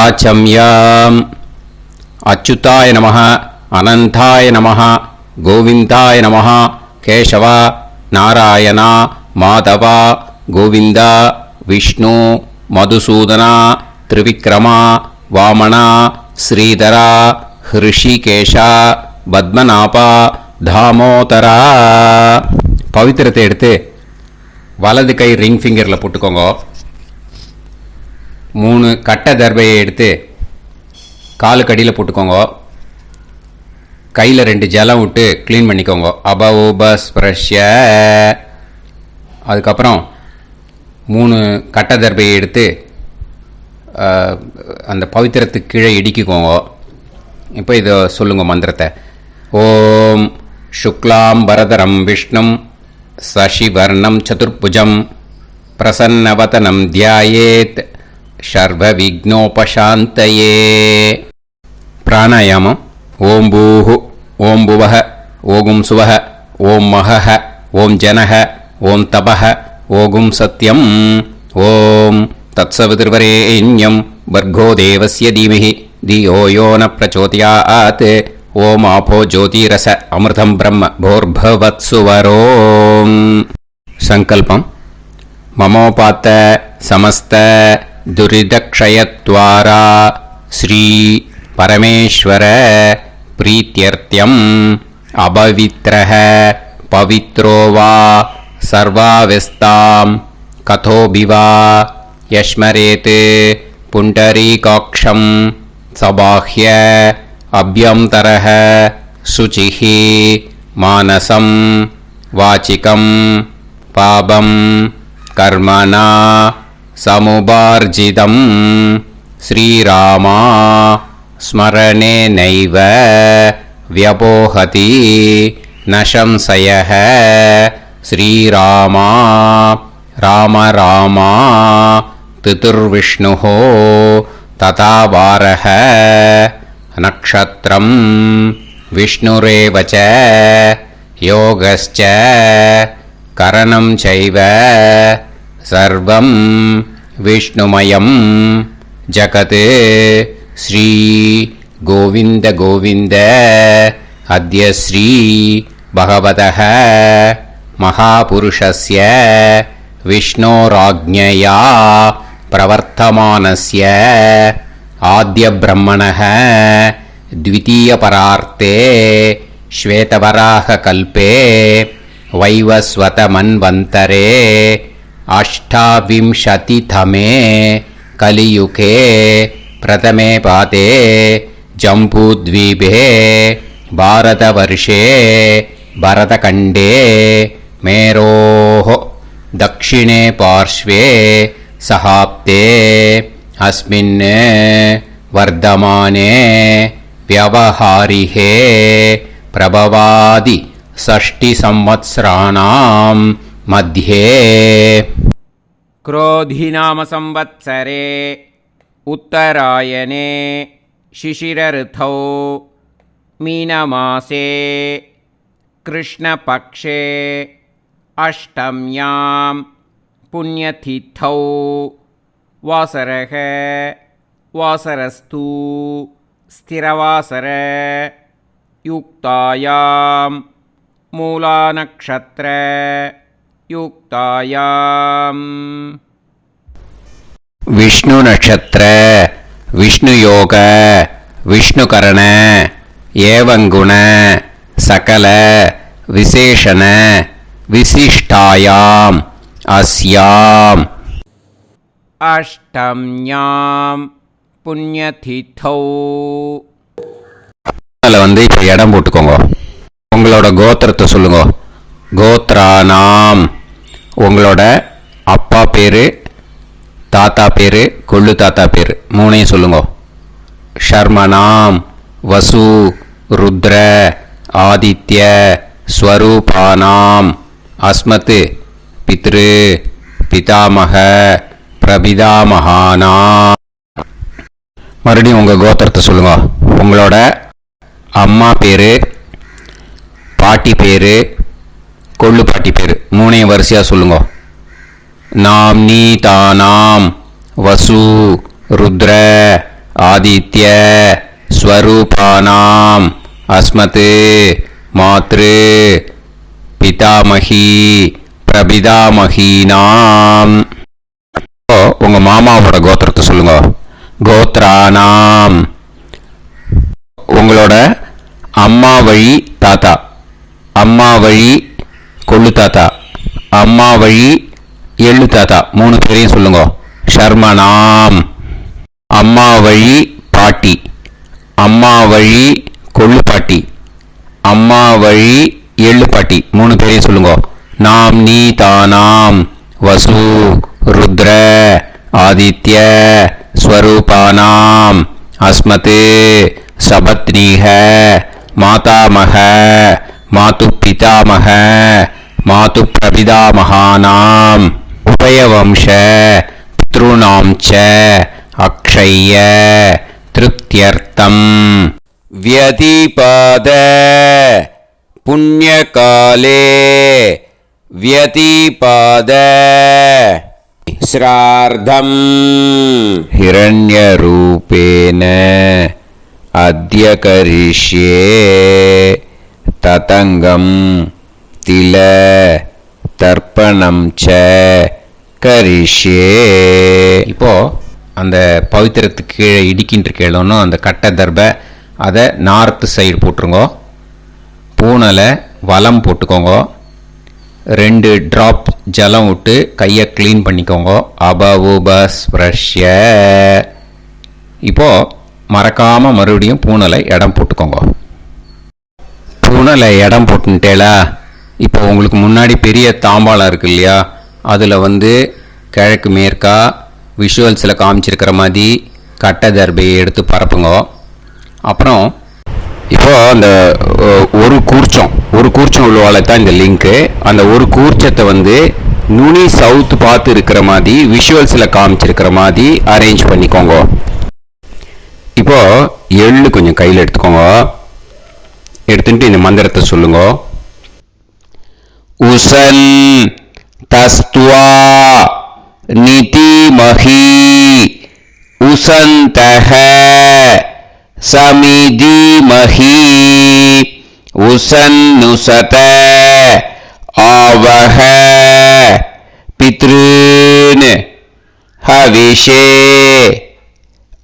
ஆச்சம்யாம். அச்சுதாய நமः, அனந்தாய நமः, கோவிந்தாய நமः, கேசவா, நாராயணா, மாதவா, கோவிந்தா, விஷ்ணு, மதுசூதனா, திரிவிக்ரமா, வாமனா, ஸ்ரீதரா, ஹிருஷிகேஷா, பத்மநாபா, தாமோதரா. பவித்திரத்தை எடுத்து வலது கை ரிங் ஃபிங்கரில் போட்டுக்கோங்க. 3 கட்டை தர்பையை எடுத்து காலுக்கடியில் போட்டுக்கோங்க. கையில் 2 ஜலம் விட்டு க்ளீன் பண்ணிக்கோங்க. அபஓபஸ்பிரஷ்ய. அதுக்கப்புறம் 3 கட்டை தர்பையை எடுத்து அந்த பவித்திரத்துக்கு கீழே இடிக்கிக்கோங்க. இப்போ இதை சொல்லுங்க மந்திரத்தை. ஓம் சுக்லாம் வரதரம் விஷ்ணும் சசிவர்ணம் சதுர்புஜம் பிரசன்னவதனம் தியாயேத் சர்வ விக்னோபசாந்தயே. பிராணாயாமம். ஓம் பூஹு, ஓம் புவஹ, ஓகும் சுவஹ, ஓம் மஹஹ, ஓம் ஜனஹ, ஓம் தபஹ, ஓகும் சத்யம். ஓம் தத்சவிதுர்வரேண்யம் வர்கோ தேவஸ்ய தீமஹி தியோ யோ ந பிரச்சோதயாத். ஓம் ஆபோ ஜோதிரச அமிர்தம் பிரம்ம போர்பவத்சுவரோம். சங்கல்பம். மமோபாத்த சமஸ்த துரிதக்ஷயத்வாரா ஸ்ரீ பரமேஸ்வர பிரீத்யர்த்தியம் அபவித்ரஹ பவித்ரோ வா சர்வாவஸ்தாம் கதோபிவா யஸ்மரேத் புண்டரீகாக்ஷம் சபாஹ்ய அப்யந்தரஹ சுசிஹி மானசம் வாச்சிகம் பாபம் கர்மணா சமுபார்ஜிதம் ஸ்ரீராமா ஸ்மரணேனைவ வ்யபோஹதி நசம்சயஹ. ஸ்ரீராமா ராம ராமா திதிர்விஷ்ணுஹோ ததா வாரஹ. நக்ஷத்ரம் விஷ்ணுரேவச யோகஸ்ச கரணம் சைவ சர்வம் விஷ்ணுமயம் ஜகத். ஸ்ரீ கோவிந்த கோவிந்த அத்ய ஸ்ரீ பகவதः மகாபுருஷஸ்ய விஷ்ணோராஜ்ஞயா பிரவர்த்தமானஸ்ய ஆத்ய பிரம்மணः த்விதீயபரார்த்தே ஸ்வேதவராக கல்பே வைவஸ்வத மன்வந்தரே அஷ்டாவிம்சதிதமே கலியுகே பிரதமே பாதே ஜம்பூத்வீபே பாரதவர்ஷே பரதகண்டே மேரோः दक्षिणे पार्श्वे सहाप्ते अस्मिन् वर्धमाने व्यवहारिहे प्रभवादि षष्टिसंवत्सराणां मध्ये क्रोधिनाम संवत्सरे उत्तरायणे शिशिरऋतौ मीनमासे कृष्णपक्षे अष्टम्यां पुण्यतिथौ वासरः वासरस्तु स्थिरवासर युक्तायां मूलानक्षत्र युक्तायां विष्णु नक्षत्र विष्णु योग विष्णुकरण एवं गुण सकल विशेषण विशिष्टायाम अस्याम अष्टम्यां पुण्यतिथौ. வந்து இப்போ இடம் போட்டுக்கோங்க. உங்களோட கோத்திரத்தை சொல்லுங்க. கோத்ரானாம். உங்களோட அப்பா பேரு, தாத்தா பேரு, கொள்ளு தாத்தா பேரு மூணையும் சொல்லுங்க. ஷர்மனாம் வசு ருத்ர ஆதித்ய ஸ்வரூபானாம் அஸ்மத் பித்ரு பிதாமக பிரபிதாமகானா. மறுபடியும் உங்கள் கோத்திரத்தை சொல்லுங்க. உங்களோட அம்மா பேரு, பாட்டி பேரு, கொள்ளு பாட்டி பேரு மூணையும் வரிசையாக சொல்லுங்க. நாம் நீ தானாம் வசு ருத்ர ஆதித்ய ஸ்வரூபானாம் அஸ்மத் மாத்ரு பிதாமகி பிரபிதாமகீனாம். உங்க மாமாவோட கோத்திரத்தை சொல்லுங்க. கோத்ரானாம். உங்களோட அம்மா வழி தாத்தா, அம்மா வழி கொள்ளு தாத்தா, அம்மா வழி எள்ளு தாத்தா, 3 பேரையும் சொல்லுங்க. ஷர்மனாம். அம்மா வழி பாட்டி, அம்மா வழி கொள்ளு பாட்டி, அம்மா வழி எள்ளு பாட்டி, 3 பேரையும் சொல்லுங்க. நாம் நீ தானாம் வசு ருத்ர ஆதித்ய ஸ்வரூபானாம் அஸ்மத் சபத்னீஹ மாதாமக மாது பிதாமக மாது பிரபிதாமகானாம் உபயவம்ச பித்ருணாம் ச அக்ஷய்ய திருப்தியர்த்தம் வியதிபாத புண்ணியகாலே व्यतीपाद श्रार्धम् हिरण्यरूपेण अद्य करिष्ये ततङ्गम् तिल தர்ப்பணம் ச கரிஷ்யே. இப்போ அந்த பவித்திரத்துக்கு கீழே இடிக்கின்ற கீழே அந்த கட்டை தர்பை அதை நார்த்து சைடு போட்டுருங்கோ. பூனலை வலம் போட்டுக்கோங்க. 2 ட்ராப் ஜலம் விட்டு கையை க்ளீன் பண்ணிக்கோங்க. அபவுபஸ்ப்ரஷ்ய. இப்போது மறக்காமல் மறுபடியும் பூனலை இடம் போட்டுக்கோங்க. பூனலை இடம் போட்டுட்டேலா. இப்போ உங்களுக்கு முன்னாடி பெரிய தாம்பாளம் இருக்கு இல்லையா, அதில் கிழக்கு மேற்கா விஷுவல்ஸில் காமிச்சிருக்கிற மாதிரி கட்டை தர்பையை எடுத்து பரப்புங்க. அப்புறம் இப்போ அந்த ஒரு கூர்ச்சம் உள்ளவால தான் இந்த லிங்க்கு. அந்த ஒரு கூர்ச்சத்தை நுனி சவுத்து பார்த்து இருக்கிற மாதிரி விஷுவல்ஸில் காமிச்சிருக்கிற மாதிரி அரேஞ்ச் பண்ணிக்கோங்க. இப்போ எள்ளு கொஞ்சம் கையில் எடுத்துக்கோங்க. எடுத்துட்டு இந்த மந்திரத்தை சொல்லுங்க. உசன் தஸ்துவா நிதிமஹி உசந்தஹ சமிதிமஹி உசன்னுசத ஆவஹ பித்ருன் ஹவிஷே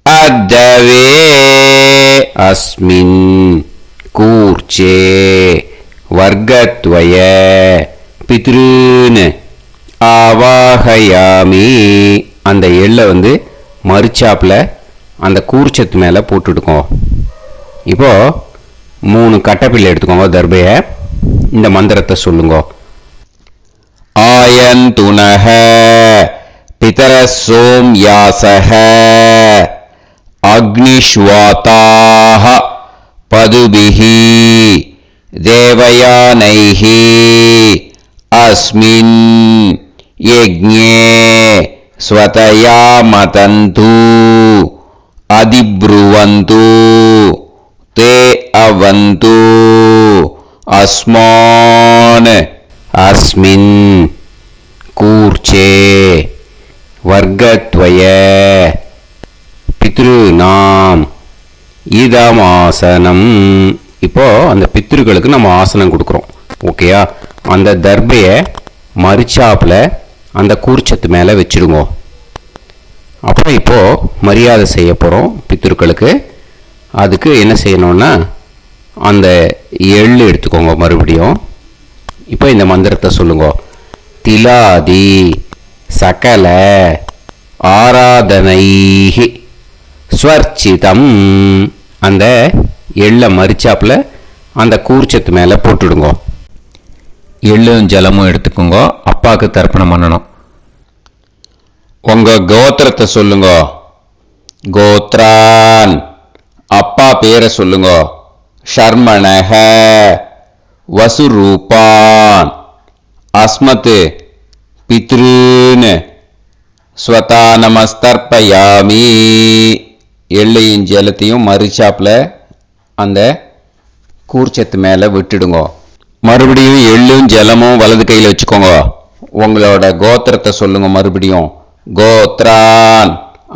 அத்தவே அஸ்மின் கூர்ச்சே வர்க்கத்வய பித்ருன் ஆவாஹயாமி. அந்த எள்ளை மறுச்சாப்பில் அந்த கூர்ச்சத்து மேலே போட்டுடுக்கோங்க. இப்போது 3 கட்டைப்பிள்ளை எடுத்துக்கோங்க. தர்பையை இந்த மந்திரத்தை சொல்லுங்க. ஆயந்துனஹ பிதர சோம்யாசஹ அக்னிஷ்வாதாஹ பதுபிஹி தேவயானைஹி அஸ்மின் யஜ்ஞே ஸ்வதயா மதந்து அதிப்ருவந்து தே அவது அஸ்மான் அஸ்மின் கூர்ச்சே வர்க்கத்வய பித்ருநாம் இதமாசனம். இப்போ அந்த பித்ருக்களுக்கு நம்ம ஆசனம் கொடுக்குறோம். ஓகேயா? அந்த தர்பையை மறுச்சாப்பில் அந்த கூர்ச்சத்து மேலே வச்சுடுங்க. அப்புறம் இப்போது மரியாதை செய்ய போகிறோம் பித்ருக்களுக்கு. அதுக்கு என்ன செய்யணும்னா அந்த எள்ளு எடுத்துக்கோங்க. மறுபடியும் இப்போ இந்த மந்திரத்தை சொல்லுங்க. திலாதி சகல ஆராதனைஹி ஸ்வர்ச்சிதம். அந்த எள்ளை மரிச்சாப்பில் அந்த கூர்ச்சத்து மேலே போட்டுடுங்க. எள்ளும் ஜலமும் எடுத்துக்கோங்க. அப்பாவுக்கு தர்ப்பணம் பண்ணணும். உங்க கோத்திரத்தை சொல்லுங்க. கோத்ரான். அப்பா பேரை சொல்லுங்க. ஷர்மணஹ வசுரூபான் அஸ்மத் பித்ருன் ஸ்வதா நமஸ்தர்ப்பயாமி. எள்ளையும் ஜலத்தையும் மறுச்சாப்பில் அந்த கூர்ச்சத்து மேலே விட்டுடுங்க. மறுபடியும் எள்ளும் ஜலமும் வலது கையில் வச்சுக்கோங்க. உங்களோட கோத்திரத்தை சொல்லுங்க. மறுபடியும் கோத்ரான்.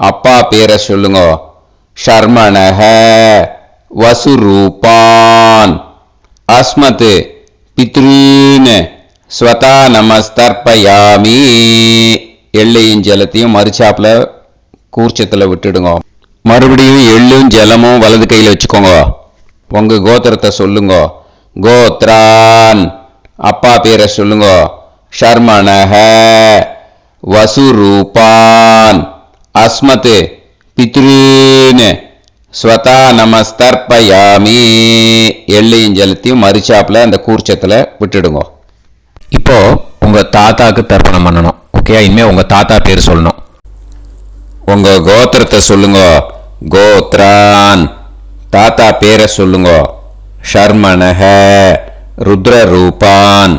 அப்பா பேரை சொல்லுங்க. ஷர்மணஹ வசுரூபான் அஸ்மத் பித்ரீன் ஸ்வதா நமஸ்தர்ப்பயாமி. எள்ளையும் ஜலத்தையும் மறுச்சாப்புல கூர்ச்சத்தில் விட்டுடுங்க. மறுபடியும் எள்ளும் ஜலமும் வலது கையில் வச்சுக்கோங்க. உங்க கோத்திரத்தை சொல்லுங்க. கோத்ரான் அப்பா பேரை சொல்லுங்க. ஷர்மணஹ வசுரூபான் அஸ்மத் பித்ரீன் ஸ்வதா நமஸ்தர்ப்பயாமி. எள்ளையும் ஜலத்தையும் மறுச்சாப்புல அந்த கூர்ச்சத்தில் விட்டுடுங்க. இப்போ உங்க தாத்தாக்கு தர்ப்பணம் பண்ணணும். ஓகே, இனிமே உங்க தாத்தா பேர் சொல்லணும். உங்க கோத்திரத்தை சொல்லுங்க. கோத்ரான் தாத்தா பேரை சொல்லுங்க. ஷர்மணஹ ருத்ரரூபான்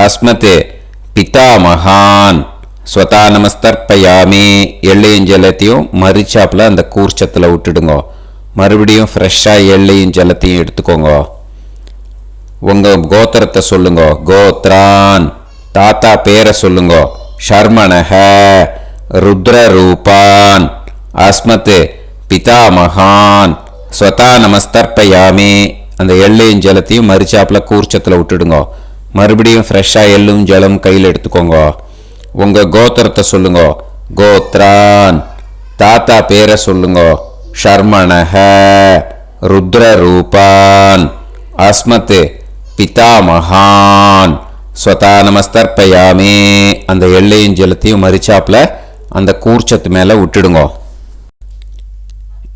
அஸ்மத் பிதாமகான் ஸ்வதா நமஸ்தர்ப்பயாமி. எள்ளையும் ஜலத்தையும் மறுச்சாப்புல அந்த கூர்ச்சத்தில் விட்டுடுங்க. மறுபடியும் ஃப்ரெஷ்ஷாக எள்ளையும் ஜலத்தையும் எடுத்துக்கோங்க. உங்க கோத்திரத்தை சொல்லுங்க. கோத்ரான் தாத்தா பேரை சொல்லுங்க. ஷர்மணஹ ருத்ரரூபான் அஸ்மத் பிதாமகான் ஸ்வதா நமஸ்தர்ப்பயாமி. அந்த எள்ளையும் ஜலத்தையும் மறுச்சாப்புல கூர்ச்சத்தில் விட்டுடுங்க. மறுபடியும் ஃப்ரெஷ்ஷாக எள்ளும் ஜலம் கையில் எடுத்துக்கோங்க. உங்க கோத்திரத்தை சொல்லுங்க. கோத்ரான் தாத்தா பேரை சொல்லுங்க. ஷர்மணஹ ருத்ரரூபான் அஸ்மத் பிதாமகான் ஸ்வதா நமஸ்தர்ப்பயாமி. அந்த எள்ளையும் ஜலத்தையும் மறுச்சாப்புல அந்த கூர்ச்சத்து மேலே விட்டுடுங்க.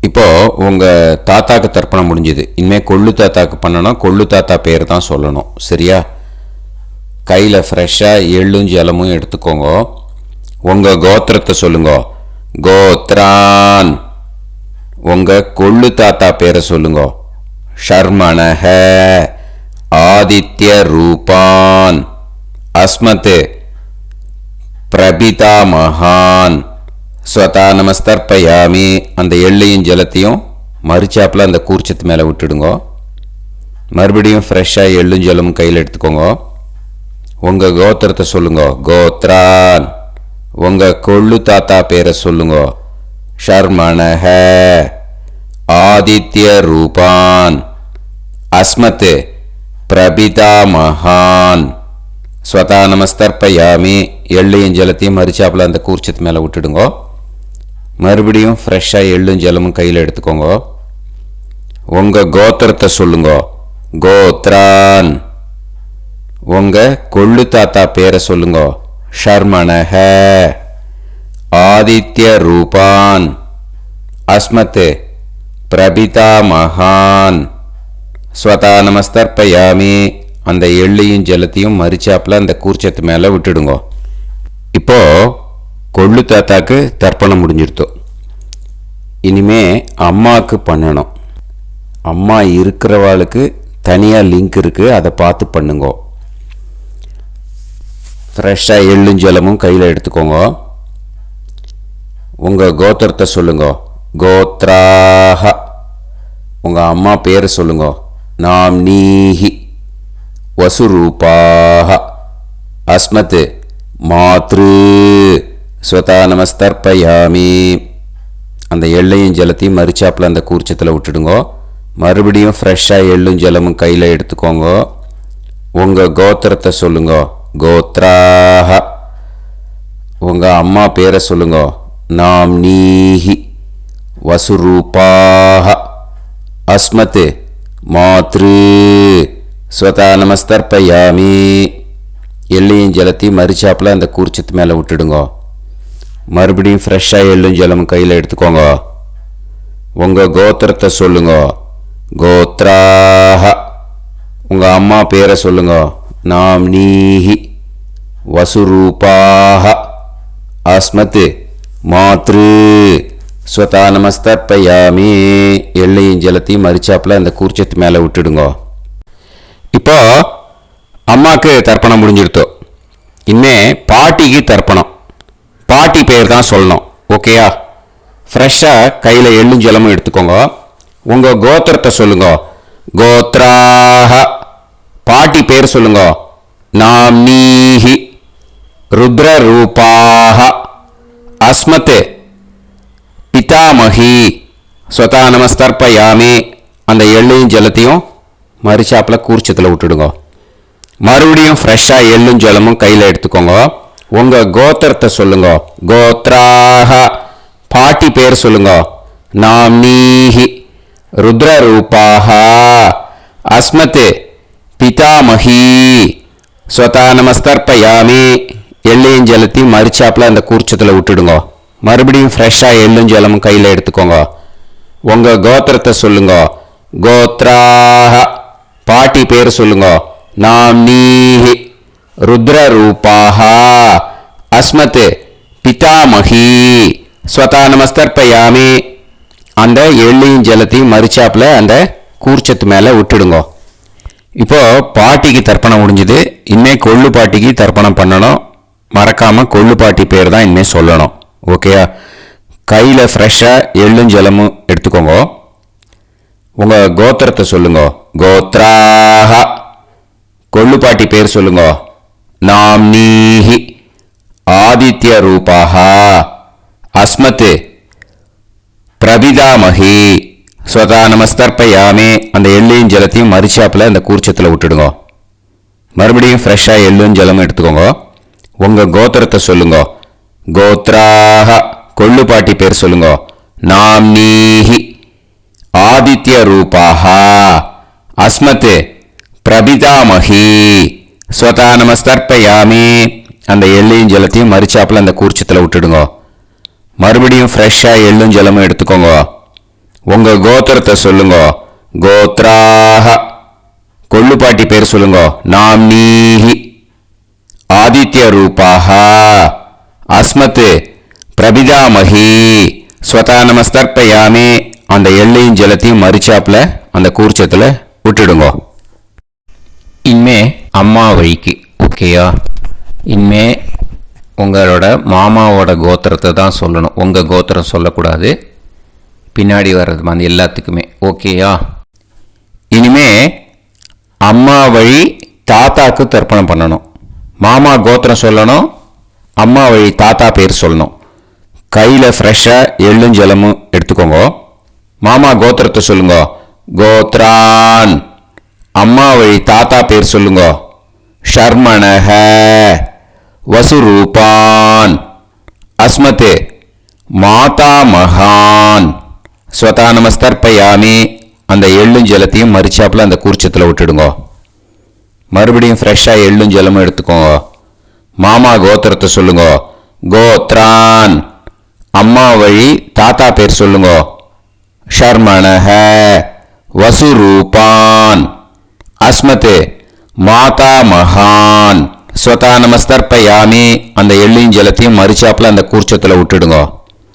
இப்போ உங்க தாத்தாக்கு தர்ப்பணம் முடிஞ்சுது. இனிமேல் கொள்ளு தாத்தாக்கு பண்ணணும். கொள்ளு தாத்தா பேர் தான் சொல்லணும். சரியா? கையில் ஃப்ரெஷ்ஷாக எள்ளும் ஜலமும் எடுத்துக்கோங்க. உங்க கோத்திரத்தை சொல்லுங்க. கோத்ரான் உங்க கொள்ளு தாத்தா பேரை சொல்லுங்க. ஷர்மணஹ ஆதித்ய ரூபான் அஸ்மத் பிரபிதாமகான் ஸ்வதா நமஸ்தர்ப்பயாமி. அந்த எள்ளையும் ஜலத்தையும் மறுச்சாப்புல அந்த கூர்ச்சத்து மேலே விட்டுடுங்க. மறுபடியும் ஃப்ரெஷ்ஷாக எள்ளும் ஜலமும் கையில் எடுத்துக்கோங்க. உங்க கோத்திரத்தை சொல்லுங்க. கோத்ரான் உங்க கொள்ளு தாத்தா பேரை சொல்லுங்க. ஷர்மணஹ ஆதித்ய ரூபான் அஸ்மத் பிரபிதாமகான் ஸ்வதா நமஸ்தர்ப்பயாமி. எள்ளையும் ஜலத்தையும் மறுச்சாப்புல அந்த கூர்ச்சத்து மேலே விட்டுடுங்க. மறுபடியும் ஃப்ரெஷ்ஷாக எள்ளும் ஜலமும் கையில் எடுத்துக்கோங்க. உங்க கோத்திரத்தை சொல்லுங்க. கோத்ரான் உங்க கொள்ளு தாத்தா பேரை சொல்லுங்க. ஷர்மணஹ ஆதித்ய ரூபான் அஸ்மத் பிரபிதாமகான் ஸ்வதா நமஸ்தர்ப்பயாமி. அந்த எள்ளையும் ஜலத்தையும் மறுச்சாப்புல அந்த கூர்ச்சத்து மேலே விட்டுடுங்க. இப்போ கொள்ளு தாத்தாக்கு தர்ப்பணம் முடிஞ்சிருத்தோ. இனிமே அம்மாவுக்கு பண்ணணும். அம்மா இருக்கிறவாளுக்கு தனியாக லிங்க் இருக்குது, அதை பார்த்து பண்ணுங்க. ஃப்ரெஷ்ஷாக எள்ளும் ஜலமும் கையில் எடுத்துக்கோங்க. உங்கள் கோத்திரத்தை சொல்லுங்க. கோத்ராஹ உங்கள் அம்மா பேர் சொல்லுங்க. நாம் நீஹி வசுரூபாஹ அஸ்மத் மாத்ரு ஸ்வதா நமஸ்தர்ப்பயாமி. அந்த எள்ளையும் ஜலத்தையும் மறுச்சாப்புல அந்த கூர்ச்சத்தில் விட்டுடுங்க. மறுபடியும் ஃப்ரெஷ்ஷாக எள்ளும் ஜலமும் கையில் எடுத்துக்கோங்க. உங்கள் கோத்திரத்தை சொல்லுங்க. கோத்ராஹ உங்கள் அம்மா பேரை சொல்லுங்க. நாம் நீஹி வசுரூபாஹ அஸ்மத் மாத்ரு ஸ்வதா நமஸ்தர்ப்பயாமி. எள்ளையும் ஜலத்தையும் மறுச்சாப்புல அந்த கூர்ச்சத்து மேலே விட்டுடுங்க. மறுபடியும் ஃப்ரெஷ்ஷாக எள்ளும் ஜலமும் கையில் எடுத்துக்கோங்க. உங்கள் கோத்திரத்தை சொல்லுங்க. கோத்ராஹ உங்கள் அம்மா பேரை சொல்லுங்க. நாம் நீஹி வசுரூபாஹ அஸ்மத் மாத்ரு ஸ்வதா நமஸ்தர்ப்பயாமி. எள்ளையும் ஜலத்தையும் மறுச்சாப்புல அந்த கூர்ச்சத்து மேலே விட்டுடுங்க. இப்போ அம்மாவுக்கு தர்ப்பணம் முடிஞ்சிருத்தோ. இனிமே பாட்டிக்கு தர்ப்பணம். பாட்டி பேர் தான் சொல்லணும். ஓகேயா? ஃப்ரெஷ்ஷாக கையில் எள்ளும் ஜலமும் எடுத்துக்கோங்க. உங்கள் கோத்திரத்தை சொல்லுங்க. கோத்ராஹ பாட்டி பேர் சொல்லுங்க. நாம் நீஹி ருத்ரரூபாஹ அஸ்மத் பிதாமகி ஸ்வதா நமஸ்தர்ப்பயாமி அந்த எள்ளையும் ஜலத்தையும் மறுச்சாப்பில் கூர்ச்சத்தில் விட்டுடுங்க. மறுபடியும் ஃப்ரெஷ்ஷாக எள்ளும் ஜலமும் கையில் எடுத்துக்கோங்க. உங்கள் கோத்திரத்தை சொல்லுங்க. கோத்ராக பாட்டி பேர் சொல்லுங்க. நாம்னீஹி ருத்ரரூபாக அஸ்மத் பிதாமஹி ஸ்வதா நமஸ்தர்ப்பயாமி எள்ளையும் ஜலத்தையும் மறுச்சாப்பில் அந்த கூர்ச்சத்தில் விட்டுடுங்க. மறுபடியும் ஃப்ரெஷ்ஷாக எள்ளும் ஜலமும் கையில் எடுத்துக்கோங்க. உங்கள் கோத்திரத்தை சொல்லுங்க. கோத்ராக பாட்டி பேர் சொல்லுங்க. நாம்னீஹி ருத்ரரூபாக அஸ்மத் பிதாமஹி ஸ்வதா நமஸ்தர்ப்பயாமி அந்த எள்ளையும் ஜலத்தையும் மறுச்சாப்பில் அந்த கூர்ச்சத்து மேலே விட்டுடுங்க. இப்போ பாட்டிக்கு தர்ப்பணம் முடிஞ்சுது. இனிமே கொள்ளு பாட்டிக்கு தர்ப்பணம் பண்ணணும். மறக்காமல் கொள்ளு பாட்டி பேர் தான் இனிமேல் சொல்லணும். ஓகேயா? கையில் ஃப்ரெஷ்ஷாக எள்ளும் ஜலமும் எடுத்துக்கோங்க. உங்கள் கோத்திரத்தை சொல்லுங்க. கோத்ராக கொள்ளு பாட்டி பேர் சொல்லுங்க. நாம்னீஹி ஆதித்ய ரூபாக அஸ்மத் பிரபிதாமஹி ஸ்வதா நமஸ்தர்ப்பயாமி அந்த எள்ளையும் ஜலத்தையும் மறுச்சாப்பில் அந்த கூர்ச்சத்தில் விட்டுடுங்க. மறுபடியும் ஃப்ரெஷ்ஷாக எள்ளும் ஜலமும் எடுத்துக்கோங்க. உங்கள் கோத்திரத்தை சொல்லுங்க. கோத்ராக கொள்ளு பாட்டி பேர் சொல்லுங்க. நாம்னீஹி ஆதித்ய ரூபாக அஸ்மத் பிரபிதாமஹி ஸ்வதா நமஸ்தர்ப்பயாமி அந்த எள்ளையும் ஜலத்தையும் மறுச்சாப்பில் அந்த கூர்ச்சத்தில் விட்டுடுங்க. மறுபடியும் ஃப்ரெஷ்ஷாக எள்ளும் ஜலமும் எடுத்துக்கோங்க. உங்கள் கோத்திரத்தை சொல்லுங்க. கோத்ராக கொள்ளு பாட்டி பேர் சொல்லுங்க. நாம்னீஹி ஆதித்ய ரூபாக அஸ்மத் பிரபிதாமஹி ஸ்வதா நமஸ்தர்ப்பயாமி அந்த எள்ளையும் ஜலத்தையும் மறுச்சாப்பில் அந்த கூர்ச்சத்தில் விட்டுடுங்க. இனிமே அம்மா வழிக்கு. ஓகேயா? இனிமே உங்களோட மாமாவோட கோத்திரத்தை தான் சொல்லணும். உங்கள் கோத்திரம் சொல்லக்கூடாது. பின்னாடி வர்றது மாதிரி எல்லாத்துக்குமே. ஓகேயா? இனிமே அம்மா வழி தாத்தாக்கு தர்ப்பணம் பண்ணணும். மாமா கோத்திரம் சொல்லணும். அம்மா வழி தாத்தா பேர் சொல்லணும். கையில் ஃப்ரெஷ்ஷாக எள்ளும் ஜலமும் எடுத்துக்கோங்க. மாமா கோத்திரத்தை சொல்லுங்க. கோத்ரான் அம்மா வழி தாத்தா பேர் சொல்லுங்க. ஷர்மணஹ வசுரூபான் அஸ்மத் மாதா மகான் ஸ்வதா நமஸ்தர்ப்பயாமி அந்த எள்ளும் ஜலத்தையும் மறுச்சாப்பில் அந்த கூர்ச்சத்தில் விட்டுடுங்க. மறுபடியும் ஃப்ரெஷ்ஷாக எள்ளும் ஜலமும் எடுத்துக்கோங்க. மாமா கோத்திரத்தை சொல்லுங்க. கோத்ரான் அம்மா வழி தாத்தா பேர் சொல்லுங்க. ஷர்மணஹ வசுரூபான் அஸ்மத் மாதா மகான் ஸ்வதா நமஸ்தர்ப்பயாமி அந்த எள்ளையும் ஜலத்தையும் மறுச்சாப்பில் அந்த கூர்ச்சத்தில் விட்டுடுங்க.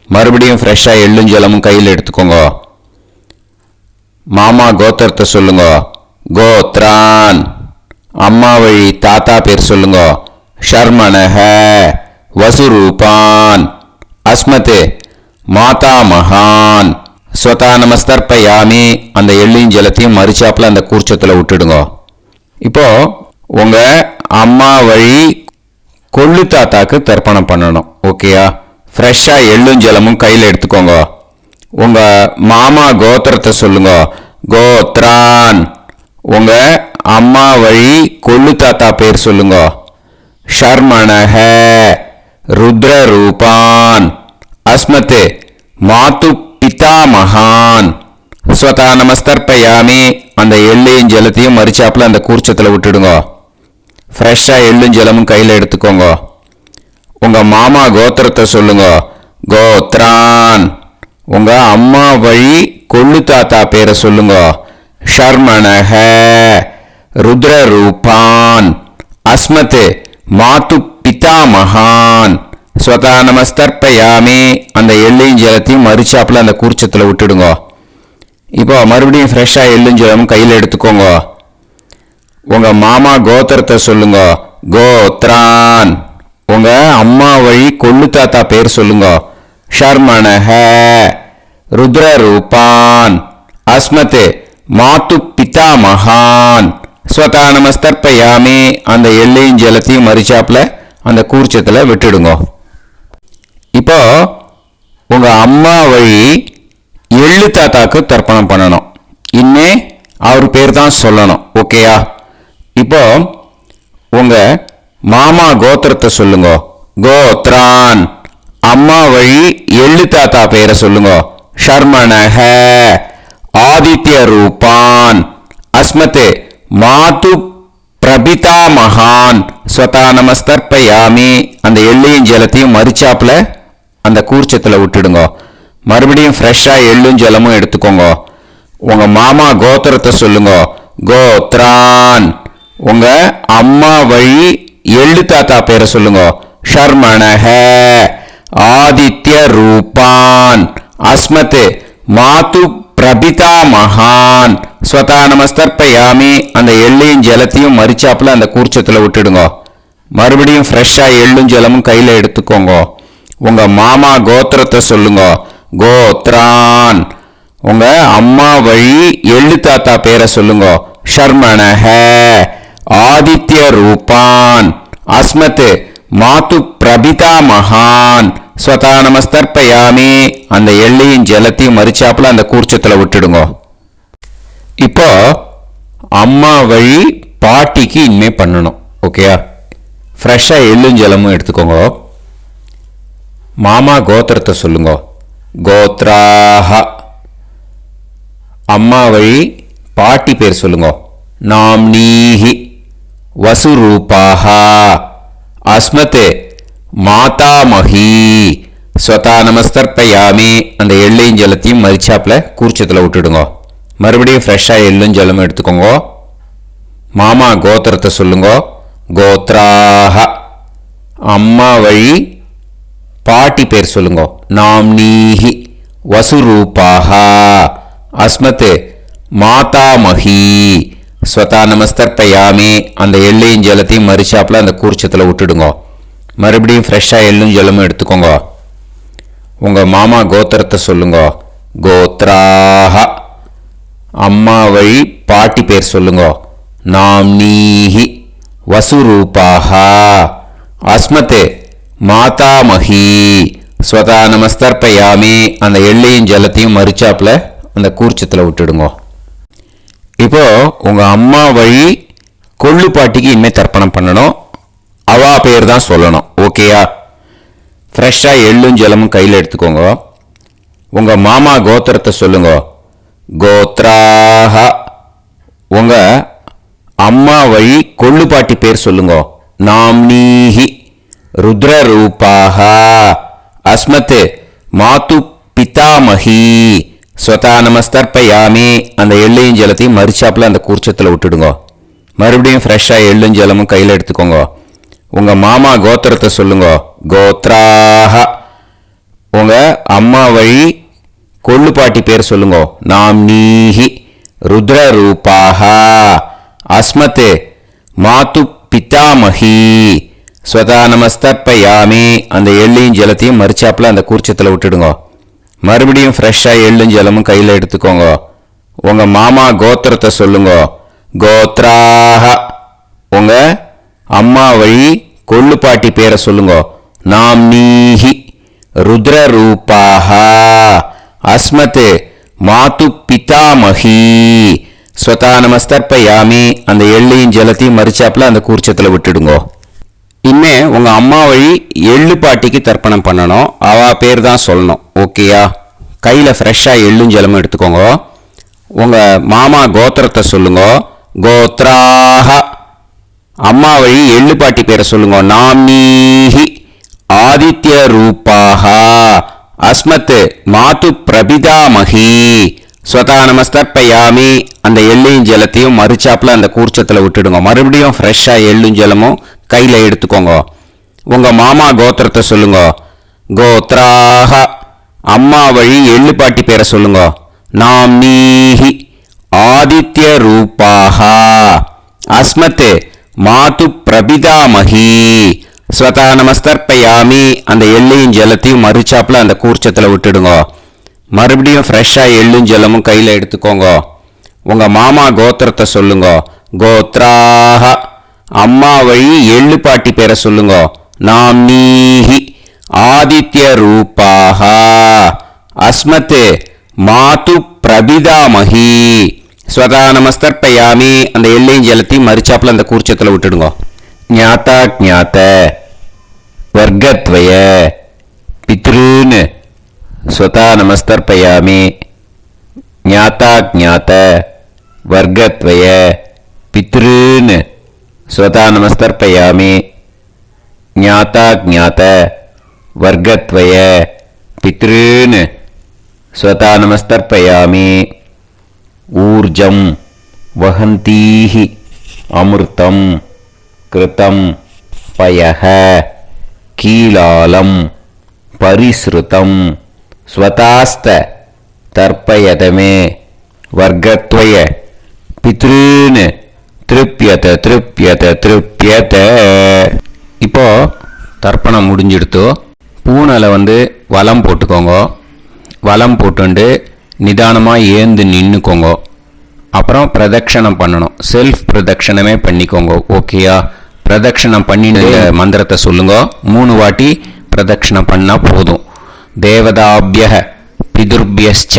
மறுபடியும் ஃப்ரெஷ்ஷாக எள்ளும் ஜலமும் கையில் எடுத்துக்கோங்க. மாமா கோத்திரத்தை சொல்லுங்க. கோத்ரான் அம்மா வழி தாத்தா பேர் சொல்லுங்க. ஷர்மணஹ வசுரூபான் அஸ்மத் மாதா மகான் ஸ்வதா நமஸ்தர்ப்பயாமி அந்த எள்ளையும் ஜலத்தையும் மறுச்சாப்பில் அந்த கூர்ச்சத்தில் விட்டுடுங்க. இப்போ உங்கள் அம்மா வழி கொள்ளு தாத்தாக்கு தர்ப்பணம் பண்ணணும். ஓகேயா? ஃப்ரெஷ்ஷாக எள்ளும் ஜலமும் கையில் எடுத்துக்கோங்க. உங்கள் மாமா கோத்திரத்தை சொல்லுங்க. கோத்ரான் உங்கள் அம்மா வழி கொள்ளு தாத்தா பேர் சொல்லுங்க. ஷர்மணஹ ருத்ரரூபான் அஸ்மத் மாது பிதாமகான் ஸ்வதா நமஸ்தர்ப்பயாமி அந்த எள்ளையும் ஜலத்தையும் மறுச்சாப்பில் அந்த கூர்ச்சத்தில் விட்டுடுங்க. ஃப்ரெஷ்ஷாக எள்ளும் ஜலமும் கையில் எடுத்துக்கோங்க. உங்கள் மாமா கோத்திரத்தை சொல்லுங்க. கோத்ரான் உங்கள் அம்மா வழி கொள்ளு தாத்தா பேரை சொல்லுங்க. ஷர்மணஹ ருத்ரரூபான் அஸ்மத் மாது பிதாமகான் ஸ்வதா நமஸ்தர்ப்பயாமி அந்த எள்ளையும் ஜலத்தையும் மறுச்சாப்பில் அந்த கூர்ச்சத்தில் விட்டுடுங்க. இப்போ மறுபடியும் ஃப்ரெஷ்ஷாக எள்ளும் ஜலமும் கையில் எடுத்துக்கோங்க. உங்கள் மாமா கோத்திரத்தை சொல்லுங்க. கோத்ரான் உங்கள் அம்மா வழி கொள்ளு தாத்தா பேர் சொல்லுங்க. ஷர்மணஹ ருத்ரரூபான் அஸ்மத் மாது பிதாமகான் ஸ்வதா நமஸ்தர்ப்பயாமி அந்த எள்ளையும் ஜலத்தையும் மறுச்சாப்பில் அந்த கூர்ச்சத்தில் விட்டுடுங்க. இப்போ உங்கள் அம்மா வழி எள்ளு தாத்தாக்கு தர்ப்பணம் பண்ணணும். இனிமே அவர் பேர் தான் சொல்லணும். ஓகேயா? இப்போ உங்க மாமா கோத்திரத்தை சொல்லுங்க. கோத்ரான். அம்மா வழி எள்ளு தாத்தா பேரை சொல்லுங்க. ஷர்மணஹ. ஆதித்ய ரூபான். அஸ்மதே மாது பிரபிதா மகான். ஸ்வதா நமஸ்தர்ப்பயாமி. அந்த எள்ளையும் ஜலத்தையும் மறிச்சாப்புல அந்த கூர்ச்சத்தில் விட்டுடுங்க. மறுபடியும் ஃப்ரெஷ்ஷாக எள்ளும் ஜலமும் எடுத்துக்கோங்க. உங்க மாமா கோத்திரத்தை சொல்லுங்க. கோத்ரான். உங்க அம்மா வழி எள்ளு தாத்தா பேரை சொல்லுங்க. ஷர்மணஹ. ஆதித்ய ரூபான். அஸ்மத் மாது பிரபிதா மகான். ஸ்வதா நமஸ்தர்ப்பயாமி. அந்த எள்ளையும் ஜலத்தையும் மறிச்சாப்புல அந்த கூர்ச்சத்தில் விட்டுடுங்க. மறுபடியும் ஃப்ரெஷ்ஷாக எள்ளும் ஜலமும் கையில் எடுத்துக்கோங்க. உங்க மாமா கோத்திரத்தை சொல்லுங்க. கோத்ரான். உங்க அம்மா வழி எள்ளு தாத்தா பேரை சொல்லுங்க. ஷர்மணஹ. ஆதித்ய ரூபான். அஸ்மத் மாது பிரபிதா மகான். ஸ்வதா நமஸ்தர்ப்பயாமி. அந்த எள்ளையும் ஜலத்தையும் மறிச்சாப்புல அந்த கூர்ச்சத்தில் விட்டுடுங்க. இப்போ அம்மா வழி பாட்டிக்கு இனிமே பண்ணணும். ஓகேயா? ஃப்ரெஷ்ஷாக எள்ளும் ஜலமும் எடுத்துக்கோங்க. மாமா கோத்திரத்தை சொல்லுங்க. கோத்ராஹ. அம்மா வழி பாட்டி பேர் சொல்லுங்க. நாம்னீஹி. வசுரூபாஹ. அஸ்மத் மாதாமஹி. ஸ்வதா நமஸ்தர்ப்பயாமி. அந்த எள்ளையும் ஜலத்தையும் மறிச்சாப்புல கூர்ச்சத்தில் விட்டுடுங்க. மறுபடியும் ஃப்ரெஷ்ஷாக எள்ளும் ஜலமும் எடுத்துக்கோங்க. மாமா கோத்திரத்தை சொல்லுங்க. கோத்ராஹ. அம்மா வழி பாட்டி பேர் சொல்லுங்க. நாம்னீஹி. வசுரூபாஹ. அஸ்மத் மாதாமஹி. ஸ்வதா நமஸ்தர்ப்பயாமி. அந்த எள்ளையும் ஜலத்தையும் மறிச்சாப்புல அந்த கூர்ச்சத்தில் விட்டுடுங்க. மறுபடியும் ஃப்ரெஷ்ஷாக எள்ளும் ஜலமும் எடுத்துக்கோங்க. உங்க மாமா கோத்திரத்தை சொல்லுங்க. கோத்ராஹ. அம்மா வழி பாட்டி பேர் சொல்லுங்க. நாம்னீஹி. வசுரூபாஹ. அஸ்மத் மாதாமஹி. ஸ்வதா நமஸ்தர்ப்பயாமி. அந்த எள்ளையும் ஜலத்தையும் மறிச்சாப்புல அந்த கூர்ச்சத்தில் விட்டுடுங்க. இப்போ உங்க அம்மா வழி கொள்ளு பாட்டிக்கு இனிமேல் தர்ப்பணம் பண்ணணும். அவா பேர் தான் சொல்லணும். ஓகேயா? ஃப்ரெஷ்ஷாக எள்ளும் ஜலமும் கையில் எடுத்துக்கோங்க. உங்க மாமா கோத்திரத்தை சொல்லுங்க. கோத்ராஹ. உங்க அம்மா வழி கொள்ளு பாட்டி பேர் சொல்லுங்க. நாம்னீஹி. ருத்ரரூபாஹ. அஸ்மத் மாது பிதாமஹி. ஸ்வதா நமஸ்தர்ப்பயாமி. அந்த எள்ளையும் ஜலத்தையும் மறிச்சாப்புல அந்த கூர்ச்சத்தில் விட்டுடுங்க. மறுபடியும் ஃப்ரெஷ்ஷாக எள்ளும் ஜலமும் கையில் எடுத்துக்கோங்க. உங்க மாமா கோத்திரத்தை சொல்லுங்க. கோத்ராஹ. உங்க அம்மா வழி கொள்ளு பாட்டி பேர் சொல்லுங்க. நாம்னீஹி. ருத்ரரூபாஹ. அஸ்மத் மாது பிதாமஹி. ஸ்வதா நமஸ்தர்ப்பயாமி. அந்த எள்ளையும் ஜலத்தையும் மறிச்சாப்புல அந்த கூர்ச்சத்தில் விட்டுடுங்க. மறுபடியும் ஃப்ரெஷ்ஷாக எள்ளும் ஜலமும் கையில் எடுத்துக்கோங்க. உங்க மாமா கோத்திரத்தை சொல்லுங்க. கோத்ராஹ. உங்க அம்மா வழி கொள்ளு பாட்டி பேரை சொல்லுங்க. நாம்னீஹி. ருத்ரரூபாஹ. அஸ்மத் மாது பிதாமஹி. ஸ்வதா நமஸ்தர்ப்பயாமி. அந்த எள்ளையும் ஜலத்தையும் மறிச்சாப்புல அந்த கூர்ச்சத்தில் விட்டுடுங்க. இனிமே உங்க அம்மா வழி எள்ளு பாட்டிக்கு தர்ப்பணம் பண்ணணும். அவா பேர் தான் சொல்லணும். ஓகேயா? கையில் ஃப்ரெஷ்ஷாக எள்ளும் ஜலமும் எடுத்துக்கோங்க. உங்க மாமா கோத்திரத்தை சொல்லுங்க. கோத்ராஹ. அம்மா வழி எள்ளு பாட்டி பேரை சொல்லுங்க. நாம்னீஹி. ஆதித்ய ரூபாஹ. அஸ்மத் மாது பிரபிதாமஹி. ஸ்வதா நமஸ்தர்ப்பயாமி. அந்த எள்ளையும் ஜலத்தையும் மறிச்சாப்புல அந்த கூர்ச்சத்தில் விட்டுடுங்க. மறுபடியும் ஃப்ரெஷ்ஷாக எள்ளும் ஜலமும் கையில் எடுத்துக்கோங்க. உங்க மாமா கோத்திரத்தை சொல்லுங்க. கோத்ராஹ. அம்மா வழி எள்ளு பாட்டி பேரை சொல்லுங்க. நாம்னீஹி. ஆதித்ய ரூபாஹ. அஸ்மத் மாது பிரபிதாமஹி. ஸ்வதா நமஸ்தர்ப்பயாமி. அந்த எள்ளையும் ஜலத்தையும் மறிச்சாப்புல அந்த கூர்ச்சத்தில் விட்டுடுங்க. மறுபடியும் ஃப்ரெஷ்ஷாக எள்ளும் ஜலமும் கையில் எடுத்துக்கோங்க. உங்க மாமா கோத்திரத்தை சொல்லுங்க. கோத்ராஹ. அம்மா வழி எள்ளு பாட்டி பேரை சொல்லுங்க. நாம்னீஹி. ஆதித்ய ரூபாஹ. அஸ்மத் மாது பிரபிதாமகி ஸ்வதா நமஸ்தர்ப்பயாமி. அந்த எல்லையும் ஜலத்தையும் மறிச்சாப்புல அந்த கூர்ச்சத்தில் விட்டுடுங்க. ஞாதா ஞாத வர்க்கத்வய பித்ருன் ஸ்வதா நமஸ்தர்ப்பயாமி. ஞாதா ஞாத வர்க்கத்வய பித்ருன் ஸ்வதா நமஸ்தர்ப்பயாமி. ஞாதா ஞாத வர்க்கத்வய பித்ருன் ஸ்வதா நமஸ்தர்ப்பயாமி. ஊர்ஜம் வஹந்தீஹி அமிர்தம் கிருதம் பயஹ கீலாலம் பரிஸ்ருதம் ஸ்வதாஸ்த தர்ப்பயதமே வர்க்கத்வய பித்ருன் திருப்யத திருப்யத திருப்யத. இப்போ தர்ப்பணம் முடிஞ்சிடுத்தோ பூனலை வலம் போட்டுக்கோங்க. வலம் போட்டுண்டு நிதானமாக ஏந்து நின்றுக்கோங்க. அப்புறம் பிரதட்சணம் பண்ணணும். செல்ஃப் பிரதட்சணமே பண்ணிக்கோங்க. ஓகேயா? பிரதட்சணம் பண்ணிட்டு மந்திரத்தை சொல்லுங்க. 3 வாட்டி பிரதட்சணம் பண்ணால் போதும். தேவதாபிய பிதுர்பியஸ்ச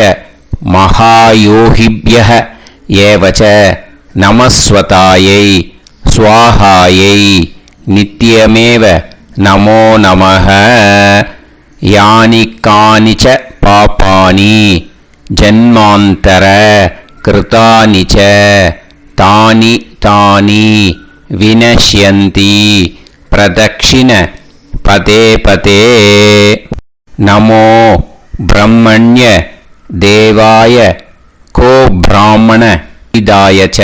மகாயோகிபிய ஏவச்ச நமஸ்வதாயை ஸ்வாஹாயை நித்யமேவ நமோ நமஹ. யானி கானிச்ச பாபானி ஜன்மாந்தர கிருதானி ச தானி தானி வினஷ்யந்தி பிரதக்ஷிண பதே பதே. நமோ பிரம்மண்ய தேவாய கோ பிராமண இதாய ச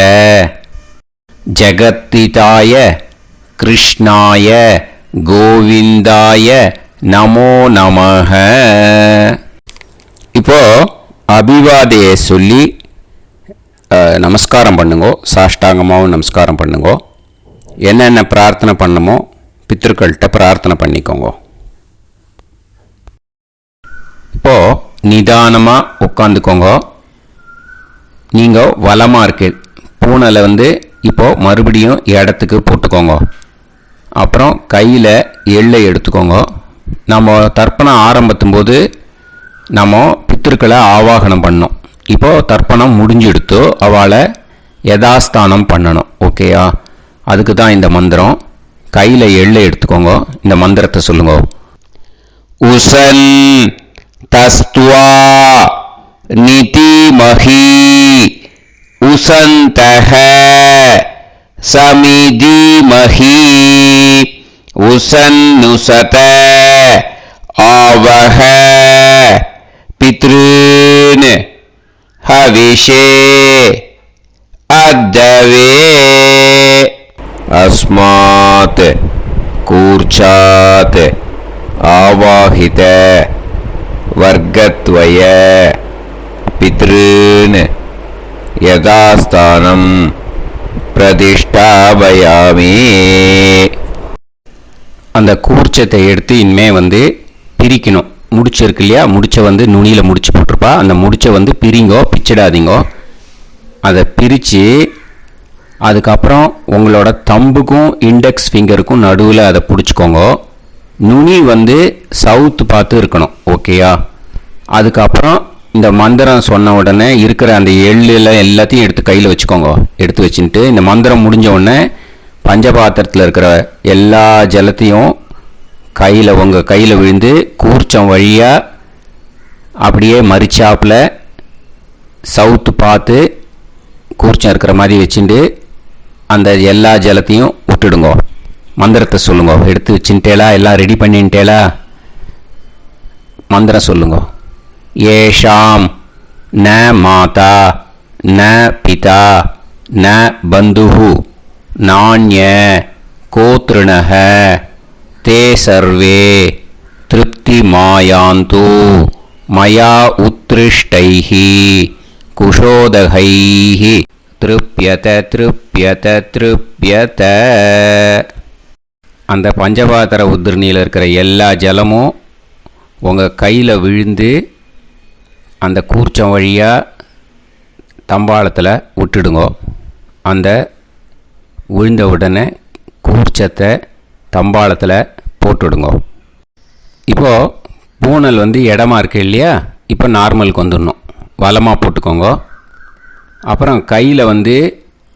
ஜகத்திதாய கிருஷ்ணாய கோவிந்தாய நமோ நமஹ. இப்போ அபிவாதையை சொல்லி நமஸ்காரம் பண்ணுங்கோ. சாஷ்டாங்கமாகவும் நமஸ்காரம் பண்ணுங்கோ. என்னென்ன பிரார்த்தனை பண்ணுமோ பித்ருக்கள்கிட்ட பிரார்த்தனை பண்ணிக்கோங்க. இப்போ நிதானமாக உட்காந்துக்கோங்க. நீங்கள் வலமாக இருக்கு பூனலை இப்போ மறுபடியும் இடத்துக்கு போட்டுக்கோங்க. அப்புறம் கையில் எள்ளை எடுத்துக்கோங்க. நம்ம தர்ப்பணம் ஆரம்பித்தும் போது நம்ம பித்ருக்களை ஆவாகனம் பண்ணோம். இப்போது தர்ப்பணம் முடிஞ்செடுத்து அவளை யதாஸ்தானம் பண்ணணும். ஓகேயா? அதுக்கு தான் இந்த மந்திரம். கையில் எள்ளை எடுத்துக்கோங்க. இந்த மந்திரத்தை சொல்லுங்க. உசன் தஸ்துவா நிதிமஹி உசந்தஹ சமிதிமஹி உசன்னுசத ஆவஹ பித்ருன் ஹவிஷே அத்தவே. அஸ்மாத் கூர்ச்சாத் ஆவாஹித வர்க்கத்வய பித்ருன் யதாஸ்தானம் பிரதிஷ்டாபயாமி. அந்த கூர்ச்சத்தை எடுத்து இனிமே பிரிக்கணும். முடிச்சிருக்கு இல்லையா? முடிச்சை நுனியில் முடிச்சு போட்டிருப்பா. அந்த முடிச்சை பிரிங்கோ, பிச்சிடாதீங்கோ. அதை பிரித்து அதுக்கப்புறம் உங்களோட தம்புக்கும் இண்டெக்ஸ் ஃபிங்கருக்கும் நடுவில் அதை பிடிச்சிக்கோங்க. நுனி சவுத்து பார்த்து இருக்கணும். ஓகேயா? அதுக்கப்புறம் இந்த மந்திரம் சொன்ன உடனே இருக்கிற அந்த எள்ளில் எல்லாத்தையும் எடுத்து கையில் வச்சுக்கோங்க. எடுத்து வச்சுட்டு இந்த மந்திரம் முடிஞ்ச உடனே பஞ்சபாத்திரத்தில் இருக்கிற எல்லா ஜலத்தையும் உங்கள் கையில் விழுந்து கூர்ச்சம் வழியாக அப்படியே மறிச்சாப்பில் சவுத்து பார்த்து கூர்ச்சம் இருக்கிற மாதிரி வச்சுட்டு அந்த எல்லா ஜலத்தையும் விட்டுடுங்க. மந்திரத்தை சொல்லுங்க. எடுத்து வச்சுட்டேலா? எல்லாம் ரெடி பண்ணிட்டேலா? மந்திரம் சொல்லுங்க. ஏஷாம் ந மாதா ந பிதா ந பந்துஹு நாண்ய கோத்ருணஹ தே சர்வே திருப்தி மாயாந்து மயா உத்ருஷ்டைஹி குஷோதகைஹி திருப்யத திருப்யத திருப்யத. அந்த பஞ்சபாத்திர உதிரணியில் இருக்கிற எல்லா ஜலமும் உங்கள் கையில் விழுந்து அந்த கூர்ச்சம் வழியாக தம்பாளத்தில் விட்டுடுங்க. அந்த விழுந்த உடனே கூர்ச்சத்தை தம்பாளத்தில் போட்டுடுங்க. இப்போது பூனல் இடமா இருக்கு இல்லையா? இப்போ நார்மலுக்கு வந்துடணும். பலமாக போட்டுக்கோங்க. அப்புறம் கையில் வந்து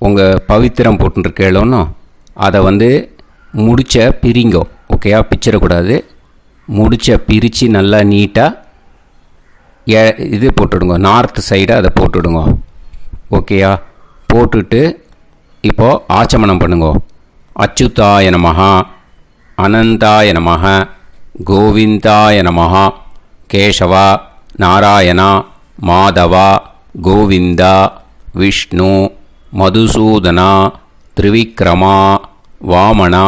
உங்கள் பவித்திரம் போட்டுருக்கேளோன்னு அதை வந்து முடிச்ச பிரிங்கோ. ஓகேயா, பிச்சிடக்கூடாது. முடிச்ச பிரித்து நல்லா நீட்டாக இது போட்டுடுங்க, நார்த் சைடை அதை போட்டுடுங்க. ஓகேயா, போட்டுட்டு இப்போது ஆச்சமனம் பண்ணுங்க. அச்சுதாய நமஹ, அனந்தாய நமஹ, கோவிந்தாய நமஹ, கேசவா, நாராயணா, மாதவா, கோவிந்தா, விஷ்ணு, மதுசூதனா, திரிவிக்ரமா, வாமனா,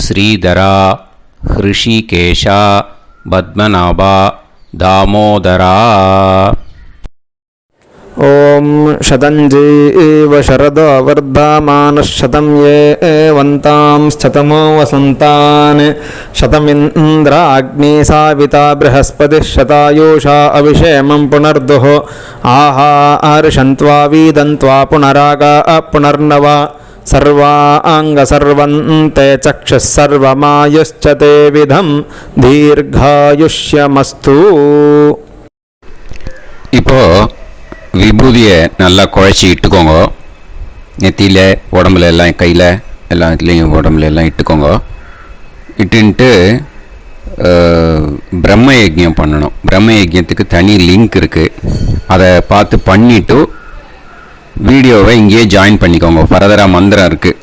ஸ்ரீதரா, ஹிருஷிகேஷா, பத்மநாபா, தாமோதரா. ॐ शतञ्जीव शरदो वर्धमानः शतं ये एवन्तां शतमो वसन्तान् शतमिन्द्राग्नी साविता बृहस्पतिः शतायुषा अभिषेमं पुनर्दुः आहार्षन्त्वा वीदन्त्वा पुनरागा पुनर्नवा सर्वाङ्गसर्वन्ते चक्षुः सर्वमायुश्च ते विधं दीर्घायुष्यमस्तु. இப்போது விபூதியை நல்லா குழச்சி இட்டுக்கோங்க. நெத்தியில், உடம்புல எல்லாம், கையில் எல்லாம் இதுலேயும் உடம்புல எல்லாம் இட்டுக்கோங்க. இட்டுன்ட்டு பிரம்ம யஜ்யம் பண்ணணும். பிரம்ம யஜ்யத்துக்கு தனி லிங்க் இருக்குது. அதை பார்த்து பண்ணிவிட்டு வீடியோவை இங்கேயே ஜாயின் பண்ணிக்கோங்க. ஃபர்தராக மந்திரம் இருக்குது.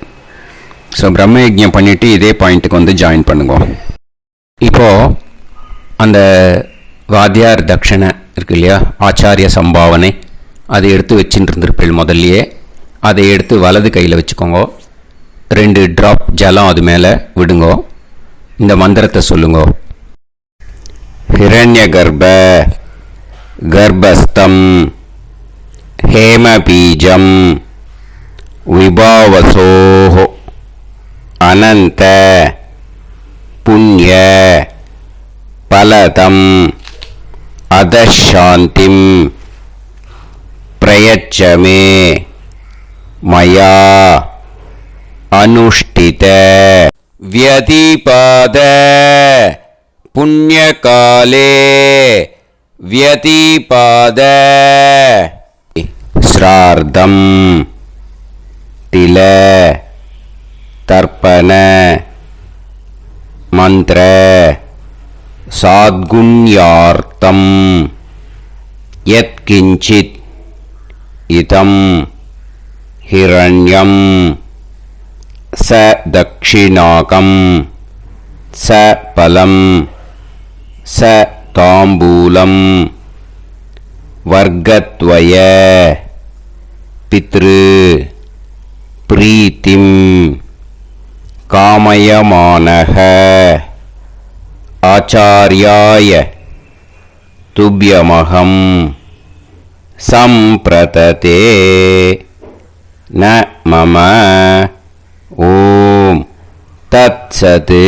ஸோ பிரம்ம யஜ்யம் பண்ணிவிட்டு இதே பாயிண்ட்டுக்கு வந்து ஜாயின் பண்ணுங்க. இப்போது அந்த வாத்தியார் தட்சணை இருக்கு இல்லையா, ஆச்சாரிய சம்பாவனை, அதை எடுத்து வச்சுட்டு இருந்திருப்பேன் முதல்லையே. அதை எடுத்து வலது கையில் வச்சுக்கோங்க. 2 ட்ராப் ஜலம் அது மேலே விடுங்கோ. இந்த மந்திரத்தை சொல்லுங்க. ஹிரண்ய கர்ப்ப கர்ப்பஸ்தம் ஹேமபீஜம் விபாவசோஹ அனந்த புண்ணிய பலதம் அதசாந்திம் பிரயச்சமே மயா அனுஷ்டித வியதிபாத புண்ணியகாலே வியதிபாத ஸ்ரார்த்தம் தில தர்ப்பண மந்திர சாத்குண்யார்த்தம் யத்கிஞ்சித் இதம் ஹிரண்யம் ச தக்ஷிணாகம் ச பலம் ச தாம்பூலம் வர்க்கத்வய பித்ரு பிரீத்திம் காமயமானஹ ஆச்சார்யாய துப்யமகம் சம்பிரததே ந மம ஓம் தத்சத்.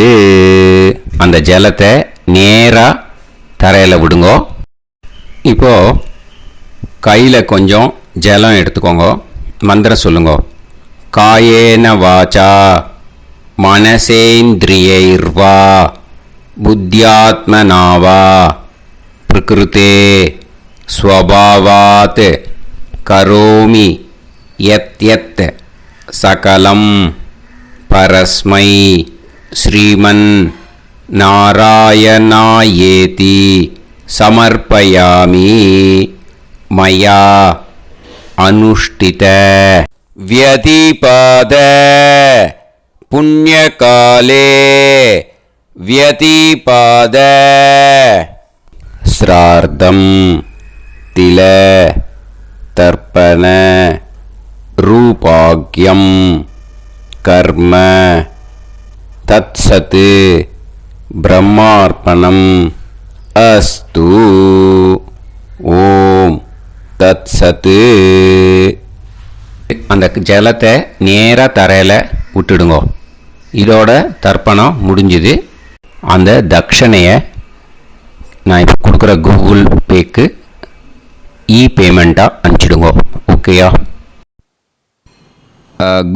அந்த ஜலத்தை நேராக தரையில் விடுங்கோ. இப்போது கையில் கொஞ்சம் ஜலம் எடுத்துக்கோங்க. மந்திரம் சொல்லுங்க. காயேன வாச்சா மனசேந்திரியைர்வா புத்தியாத்மனாவா பிரகிருதே ஸ்வபாவாத் கரோமி யத் யத் சகலம் பரஸ்மை ஸ்ரீமன் நாராயணாயேதி சமர்ப்பயாமி மயா அனுஷ்டித வியதிபாத புண்ணியகாலே வியதிபாத ஸ்ரார்த்தம் தில தர்ப்பண ரூபாக்யம் கர்ம தத்சத் பிரம்மார்ப்பணம் அஸ்து. ஓம் தத்சத். அந்த ஜலத்தை நேராக தரையில் விட்டுடுங்க. இதோட தர்ப்பணம் முடிஞ்சுது. அந்த தட்சணையை நான் இப்போ கொடுக்குற கூகுள் பேக்கு பேமெண்ட்டாக அனுப்பிச்சிடுங்க. ஓகேயா?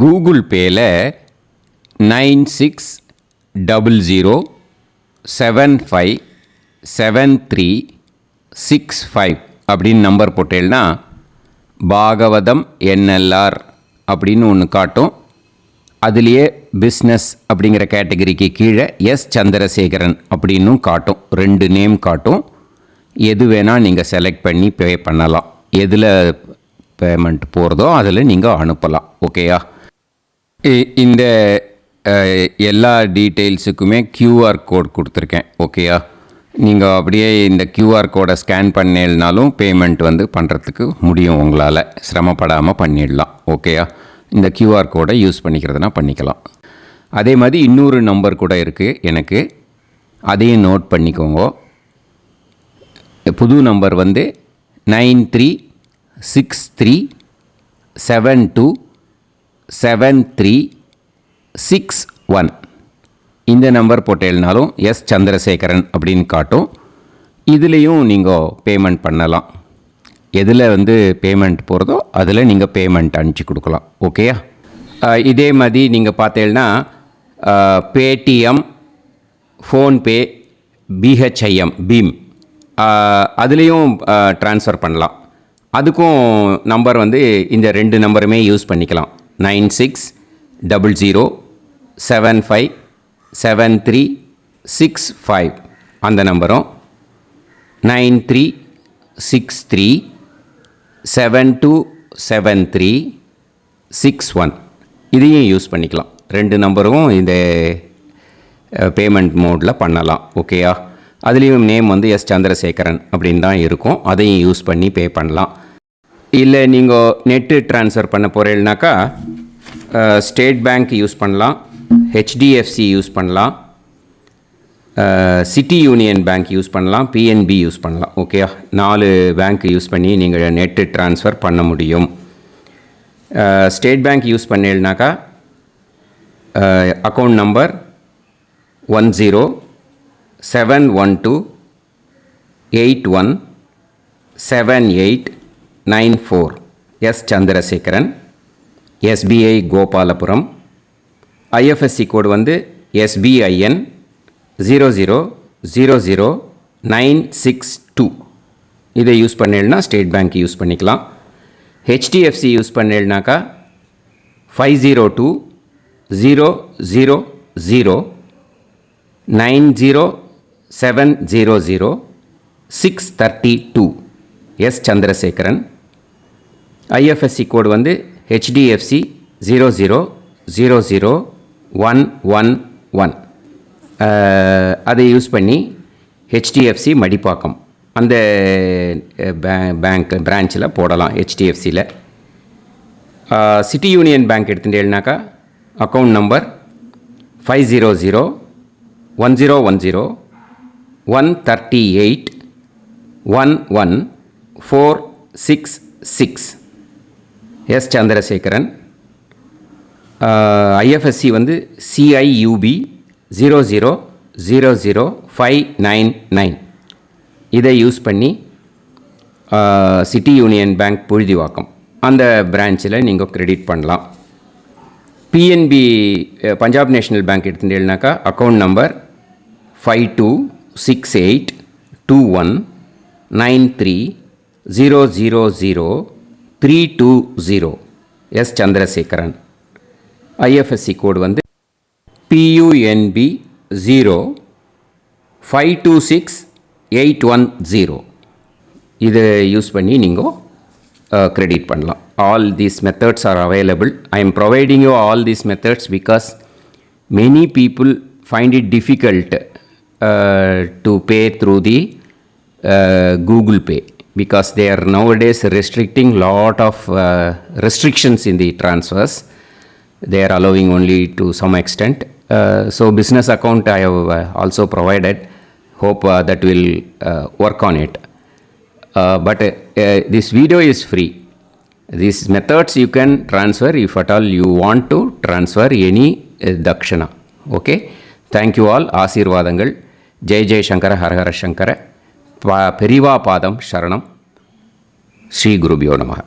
கூகுள் பேயில் 9600757365 அப்படின்னு நம்பர் போட்டேன்னா பாகவதம் NLR அப்படின்னு ஒன்று காட்டும். அதுலேயே பிஸ்னஸ் அப்படிங்கிற கேட்டகரிக்கு கீழே எஸ் சந்திரசேகரன் அப்படின்னும் காட்டும். 2 நேம் காட்டும். எது வேணால் நீங்கள் செலக்ட் பண்ணி பே பண்ணலாம். எதில் பேமெண்ட் போகிறதோ அதில் நீங்கள் அனுப்பலாம். ஓகேயா? இந்த எல்லா டீட்டெயில்ஸுக்குமே QR கோட் கொடுத்துருக்கேன். ஓகேயா? நீங்கள் அப்படியே இந்த QR கோடை ஸ்கேன் பண்ணேல்னாலும் பேமெண்ட் வந்து பண்ணுறதுக்கு முடியும். உங்களால் சிரமப்படாமல் பண்ணிடலாம். ஓகேயா? இந்த QR கோடை யூஸ் பண்ணிக்கிறதுனா பண்ணிக்கலாம். அதே மாதிரி இன்னொரு நம்பர் கூட இருக்குது எனக்கு, அதையும் நோட் பண்ணிக்கோங்க. புது நம்பர் வந்து 9363727361. இந்த நம்பர் போட்டேல்னாலும் எஸ் சந்திரசேகரன் அப்படின்னு காட்டும். இதுலேயும் நீங்கள் பேமெண்ட் பண்ணலாம். எதில் வந்து பேமெண்ட் போகிறதோ அதில் நீங்கள் பேமெண்ட் அனுப்பிச்சி கொடுக்கலாம். ஓகேயா? இதே மாதிரி நீங்கள் பார்த்தீங்கன்னா பேடிஎம், ஃபோன்பே, BHIM பீம் அதுலேயும் ட்ரான்ஸ்ஃபர் பண்ணலாம். அதுக்கும் நம்பர் வந்து இந்த 2 நம்பருமே யூஸ் பண்ணிக்கலாம். 9600757365 அந்த நம்பரும் 9363727361 இதையும் யூஸ் பண்ணிக்கலாம். 2 நம்பரும் இந்த பேமெண்ட் மோடில் பண்ணலாம். ஓகேயா? அதுலேயும் நேம் வந்து எஸ் சந்திரசேகரன் அப்படின்னு தான் இருக்கும். அதையும் யூஸ் பண்ணி பே பண்ணலாம். இல்லை நீங்கள் நெட்டு ட்ரான்ஸ்ஃபர் பண்ண போகிறீங்கனாக்கா ஸ்டேட் பேங்க் யூஸ் பண்ணலாம், HDFC யூஸ் பண்ணலாம், சிட்டி யூனியன் பேங்க் யூஸ் பண்ணலாம், PNB யூஸ் பண்ணலாம். ஓகேயா? 4 பேங்க் யூஸ் பண்ணி நீங்கள் நெட்டு ட்ரான்ஸ்ஃபர் பண்ண முடியும். ஸ்டேட் பேங்க் யூஸ் பண்ணீங்கனாக்கா account number 10712817894 S Chandrasekaran, SBI Gopalapuram. IFSC code வந்து SBIN 0000962. இதை யூஸ் பண்ணேன்னா ஸ்டேட் பேங்க் யூஸ் பண்ணிக்கலாம். HDFC யூஸ் பண்ணேன்னாக்கா 5020090700 எஸ் சந்திரசேகரன். IFSC கோடு வந்து HDFC 0000111. அதை யூஸ் பண்ணி HDFC மடிப்பாக்கம் அந்த பேங்க் பிரான்ச்சில் போடலாம். HDFCயில் சிட்டி யூனியன் பேங்க் எடுத்துட்டேன்னாக்கா account number 5001010381146 S Chandrasekaran. IFSC வந்து CIUB 0000599. இதை யூஸ் பண்ணி சிட்டி யூனியன் பேங்க் புழுதிவாக்கம் அந்த பிரான்ச்சில் நீங்கள் கிரெடிட் பண்ணலாம். PNB பஞ்சாப் நேஷ்னல் பேங்க் எடுத்துட்டேன்னாக்கா account number 52682193000320 S Chandrasekaran. IFSC code வந்து PUNB 0526810. இதை யூஸ் பண்ணி நீங்கள் கிரெடிட் பண்ணலாம். All these methods are available. I am providing you all these methods because many people find it difficult to pay through the Google Pay because they are nowadays restricting lot of restrictions in the transfers. They are allowing only to some extent. So business account I have also provided. Hope that will work on it. But this video is free. These methods you can transfer if at all you want to transfer any dakshana. Okay? Thank you all. ஆசீர்வாதங்கள். ஜெய் ஜெய் சங்கர ஹர ஹர சங்கர. பெரிவா பாதம் சரணம். ஸ்ரீ குருபியோ நமஹ.